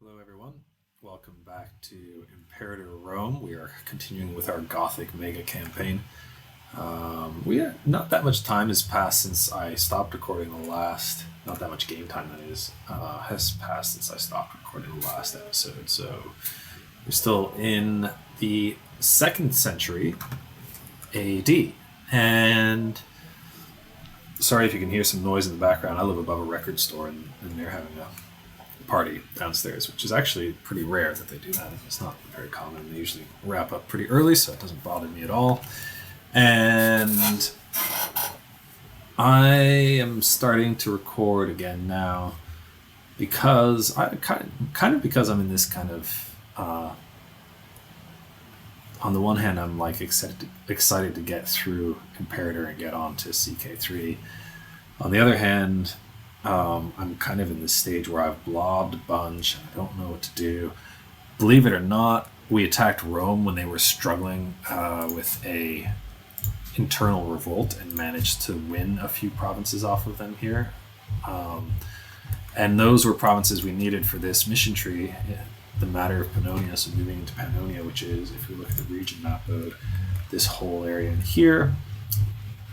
Hello, everyone. Welcome back to Imperator Rome. We are continuing with our Gothic mega campaign. Not that much time has passed since I stopped recording the last. Not that much game time, that is, has passed since I stopped recording the last episode. So we're still in the 2nd century AD. And sorry if you can hear some noise in the background. I live above a record store, and they're having a party downstairs, which is actually pretty rare that they do that. It's not very common. They usually wrap up pretty early, so it doesn't bother me at all. And I am starting to record again now because because I'm in this kind of on the one hand, I'm like excited to get through Imperator and get on to CK3. On the other hand, I'm kind of in this stage where I've blobbed a bunch and I don't know what to do. Believe it or not, we attacked Rome when they were struggling with a internal revolt and managed to win a few provinces off of them here. And those were provinces we needed for this mission tree, the matter of Pannonia, so moving into Pannonia, which is, if we look at the region map mode, this whole area in here,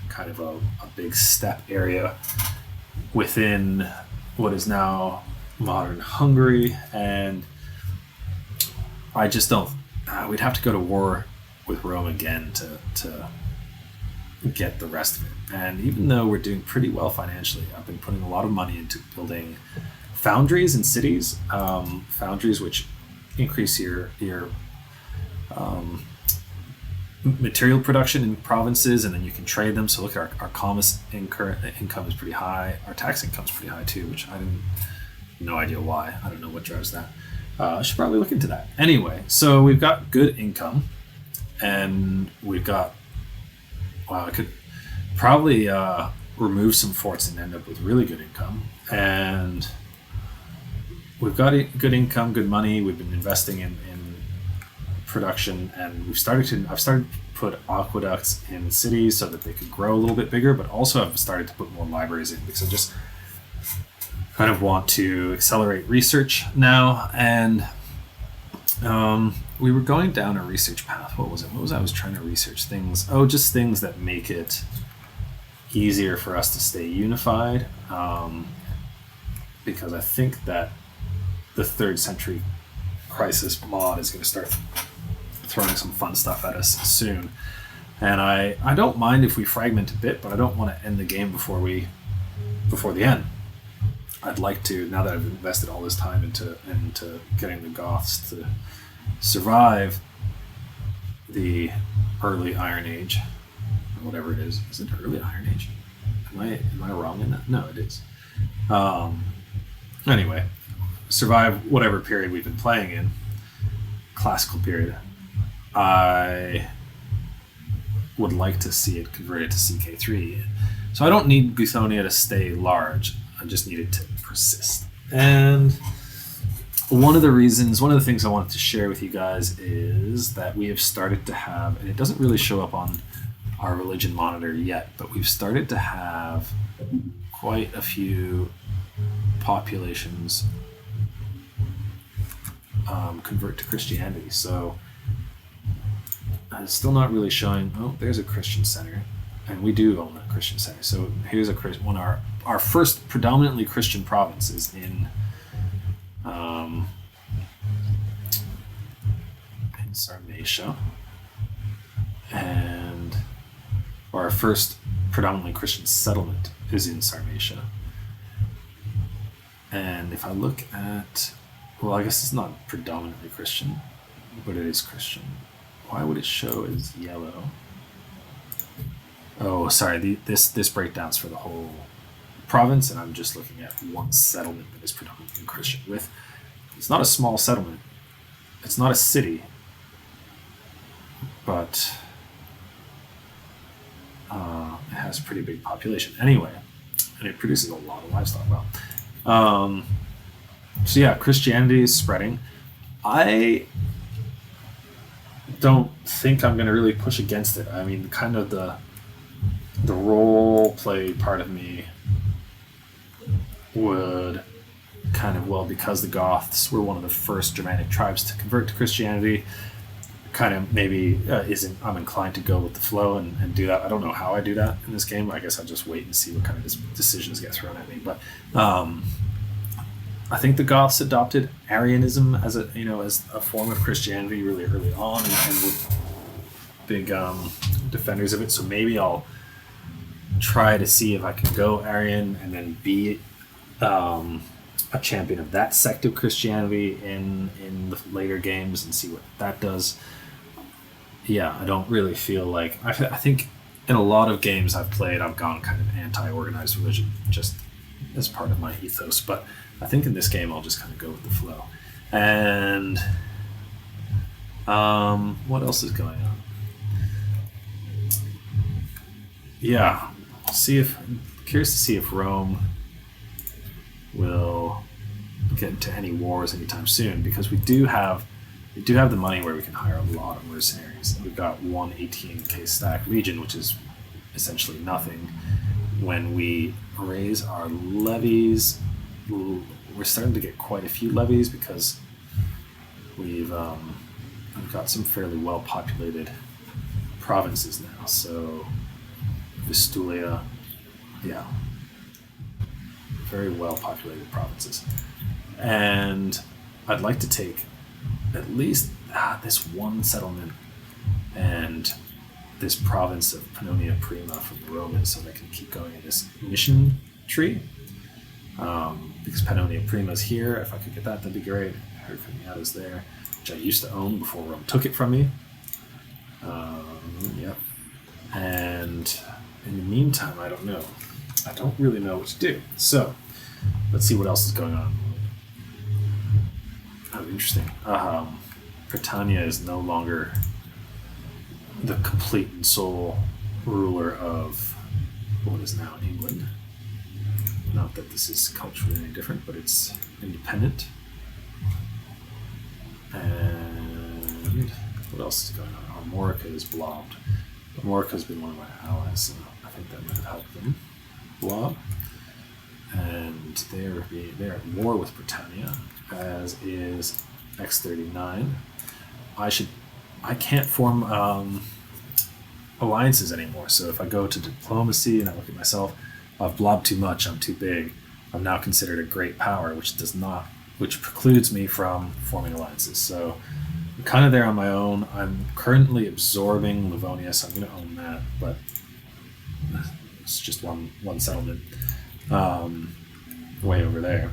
kind of a big steppe area within what is now modern Hungary, and I just don't. We'd have to go to war with Rome again to get the rest of it. And even though we're doing pretty well financially, I've been putting a lot of money into building foundries in cities, foundries which increase your material production in provinces, and then you can trade them. So look, our commerce income is pretty high. Our tax income is pretty high too, which no idea why. I don't know what drives that. I should probably look into that. Anyway, so we've got good income, and we've got, I could probably remove some forts and end up with really good income. And we've got good income, good money. We've been investing in production, and I've started to put aqueducts in cities so that they could grow a little bit bigger, but also I've started to put more libraries in because I just kind of want to accelerate research now. And we were going down a research path. What was I was trying to research things. Just things that make it easier for us to stay unified, because I think that the 3rd century crisis mod is going to start throwing some fun stuff at us soon. And I don't mind if we fragment a bit, but I don't want to end the game before the end. I'd like to, now that I've invested all this time into getting the Goths to survive the early Iron Age, or whatever it is. Is it early Iron Age? Am I wrong in that? No, it is. Anyway, survive whatever period we've been playing in, classical period. I would like to see it converted to CK3. So I don't need Guthonia to stay large. I just need it to persist. And one of the things I wanted to share with you guys is that we have started to have, and it doesn't really show up on our religion monitor yet, but we've started to have quite a few populations convert to Christianity. So it's still not really showing. There's a Christian center, and we do own a Christian center. So here's one. Our first predominantly Christian province is in Sarmatia, and our first predominantly Christian settlement is in Sarmatia. And if I look at, I guess it's not predominantly Christian, but it is Christian. Why would it show as yellow? Oh, sorry. This breakdown's for the whole province, and I'm just looking at one settlement that is predominantly Christian. It's not a small settlement. It's not a city, but it has a pretty big population. Anyway, and it produces a lot of livestock. So yeah, Christianity is spreading. I don't think I'm going to really push against it. I mean, kind of the role play part of me would kind of, well, because the Goths were one of the first Germanic tribes to convert to Christianity, kind of maybe isn't, I'm inclined to go with the flow and do that. I don't know how I do that in this game. I guess I'll just wait and see what kind of decisions get thrown at me. But I think the Goths adopted Arianism as a form of Christianity really early on, and were big defenders of it. So maybe I'll try to see if I can go Arian and then be a champion of that sect of Christianity in the later games and see what that does. Yeah, I don't really feel like... I think in a lot of games I've played, I've gone kind of anti-organized religion just as part of my ethos. But I think in this game I'll just kind of go with the flow. And what else is going on? Yeah, curious to see if Rome will get into any wars anytime soon, because we do have the money where we can hire a lot of mercenaries. We've got one 18k stack legion, which is essentially nothing. When we raise our levies, we're starting to get quite a few levies because we've got some fairly well populated provinces now. So Vestulia, yeah, very well populated provinces. And I'd like to take at least this one settlement and this province of Pannonia Prima from the Romans, so they can keep going in this mission tree. Because Pannonia Prima is here. If I could get that, that'd be great. Hercaniata's there, which I used to own before Rome took it from me. Yep. And in the meantime, I don't know. I don't really know what to do. So let's see what else is going on. Oh, interesting. Britannia is no longer the complete and sole ruler of what is now England. Not that this is culturally any different, but it's independent. And what else is going on? Armorica is blobbed. Armorica has been one of my allies, so I think that might have helped them blob. And they're at war with Britannia, as is X39. I can't form alliances anymore. So if I go to diplomacy and I look at myself, I've blobbed too much. I'm too big. I'm now considered a great power, which precludes me from forming alliances. So I'm kind of there on my own. I'm currently absorbing Livonia, so I'm going to own that. But it's just one settlement way over there.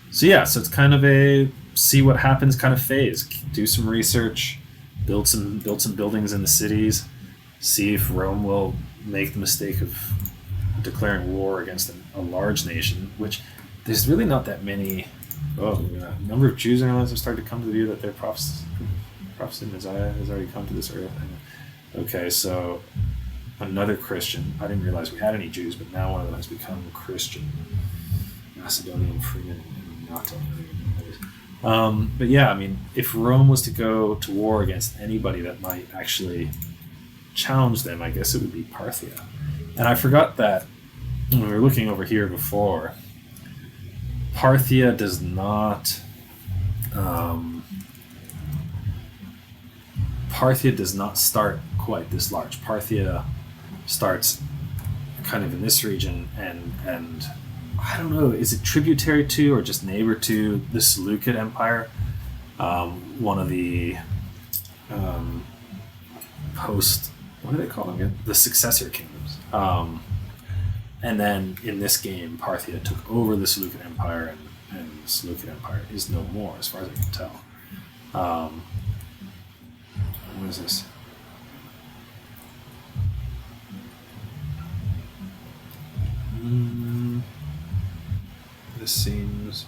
So yeah, so it's kind of a see what happens kind of phase. Do some research, build some buildings in the cities, see if Rome will make the mistake of declaring war against a large nation, which there's really not that many. A number of Jews in Ireland have started to come to the view that their prophecy Messiah has already come to this earth. Okay, so another Christian. I didn't realize we had any Jews, but now one of them has become Christian. Macedonian Freeman and Nato. But yeah, I mean, if Rome was to go to war against anybody that might actually challenge them, I guess it would be Parthia. And I forgot that when we were looking over here before, Parthia does not start quite this large. Parthia starts kind of in this region, and I don't know, is it tributary to or just neighbor to the Seleucid Empire? One of the what do they call them again? The successor kingdoms. And then in this game, Parthia took over the Seleucid Empire, and the Seleucid Empire is no more, as far as I can tell. What is this? This seems...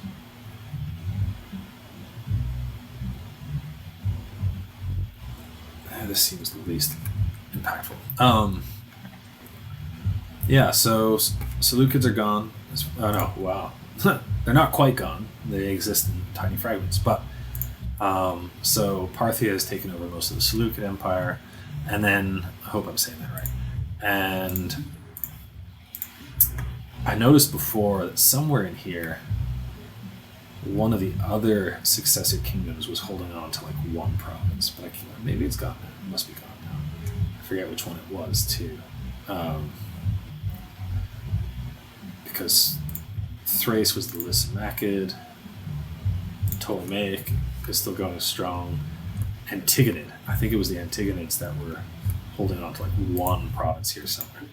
This seems the least impactful. Yeah, so Seleucids are gone. Oh no, wow. They're not quite gone. They exist in tiny fragments. But so Parthia has taken over most of the Seleucid Empire, and then, I hope I'm saying that right, and I noticed before that somewhere in here one of the other successor kingdoms was holding on to like one province, but I can't, maybe it's gone now. It must be gone now. I forget which one it was too, because Thrace was the Lysimachid, Ptolemaic is still going strong. Antigonid, I think it was the Antigonids that were holding on to like one province here somewhere,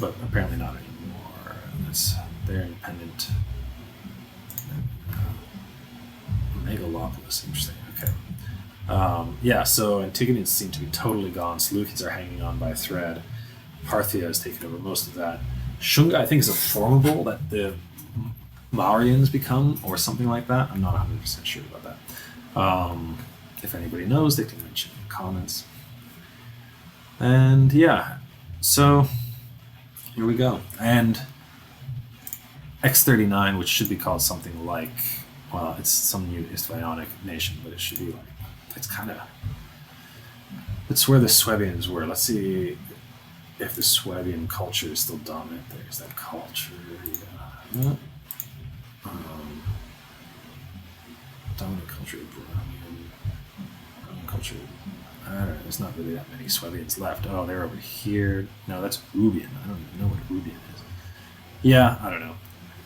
but apparently not anymore. They're independent. Megalopolis, interesting. Okay. So Antigonids seem to be totally gone. Seleucids are hanging on by a thread. Parthia has taken over most of that. Shunga, I think, is a formable that the Mauryaans become, or something like that. I'm not 100% sure about that. If anybody knows, they can mention in the comments. And yeah, so here we go. And X39, which should be called something like, well, it's some new Istvionic nation, but it should be like, it's where the Swabians were. Let's see if the Swabian culture is still dominant there. Is that culture? Yeah. Dominant culture, Brahmin culture. I don't know, there's not really that many Swabians left. Oh, they're over here. No, that's Rubian. I don't even know what Rubian is. Yeah, I don't know.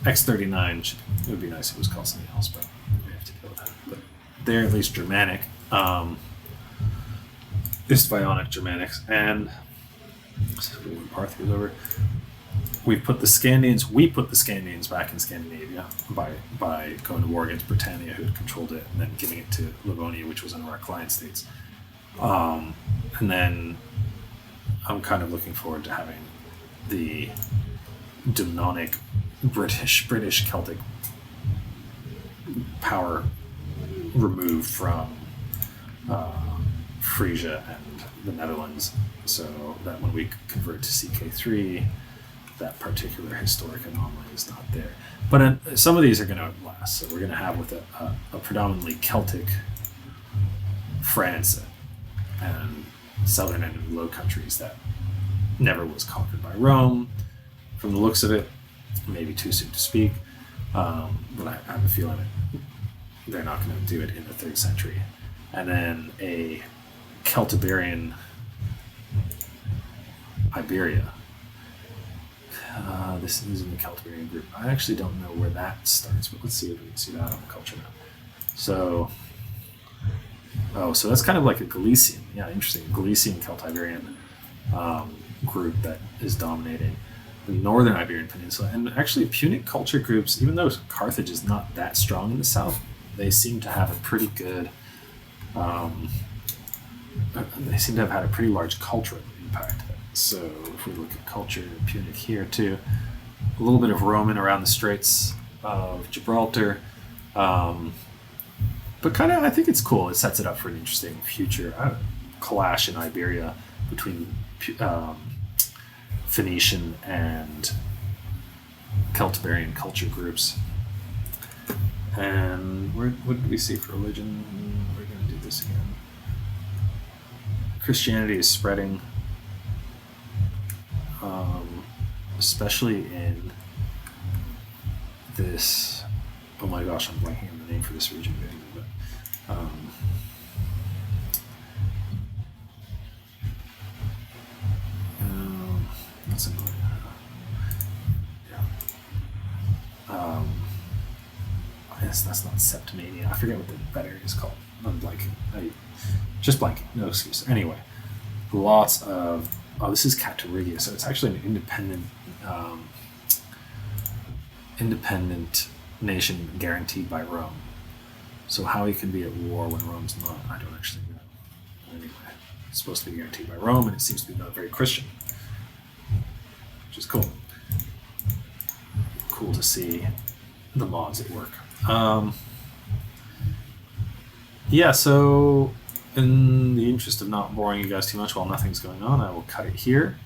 X39, it would be nice if it was called something else, but we have to deal with that. But they're at least Germanic. Istvionic Germanics. And when Parthia's over, we put the Scandians back in Scandinavia by going to war against Britannia, who had controlled it, and then giving it to Livonia, which was one of our client states. And then I'm kind of looking forward to having the demonic British Celtic power removed from Frisia and the Netherlands, so that when we convert to CK3, that particular historic anomaly is not there. But some of these are going to last. So we're going to have with a predominantly Celtic France and southern and Low Countries that never was conquered by Rome. From the looks of it, maybe too soon to speak, but I have a feeling they're not going to do it in the 3rd century. And then a Celtiberian Iberia. This is in the Celtiberian group. I actually don't know where that starts, but let's see if we can see that on the culture map. So that's kind of like a Galician, interesting, Galician Celtiberian group that is dominating the northern Iberian Peninsula. And actually Punic culture groups, even though Carthage is not that strong in the south, they seem to have a pretty good, they seem to have had a pretty large cultural impact. So if we look at culture, Punic here too, a little bit of Roman around the Straits of Gibraltar, but kind of, I think it's cool. It sets it up for an interesting future clash in Iberia between Phoenician and Celtiberian culture groups. And what did we see for religion? We're going to do this again. Christianity is spreading, especially in this. Oh my gosh, I'm blanking on the name for this region. But that's annoying. Yes, that's not Septimania. I forget what that area is called. I'm blanking. Just blanking. No excuse. Anyway, lots of. Oh, this is Catarigia, so it's actually an independent nation guaranteed by Rome. So how he can be at war when Rome's not, I don't actually know. Anyway, it's supposed to be guaranteed by Rome, and it seems to be not very Christian, which is cool. Cool to see the mods at work. So in the interest of not boring you guys too much while nothing's going on, I will cut it here.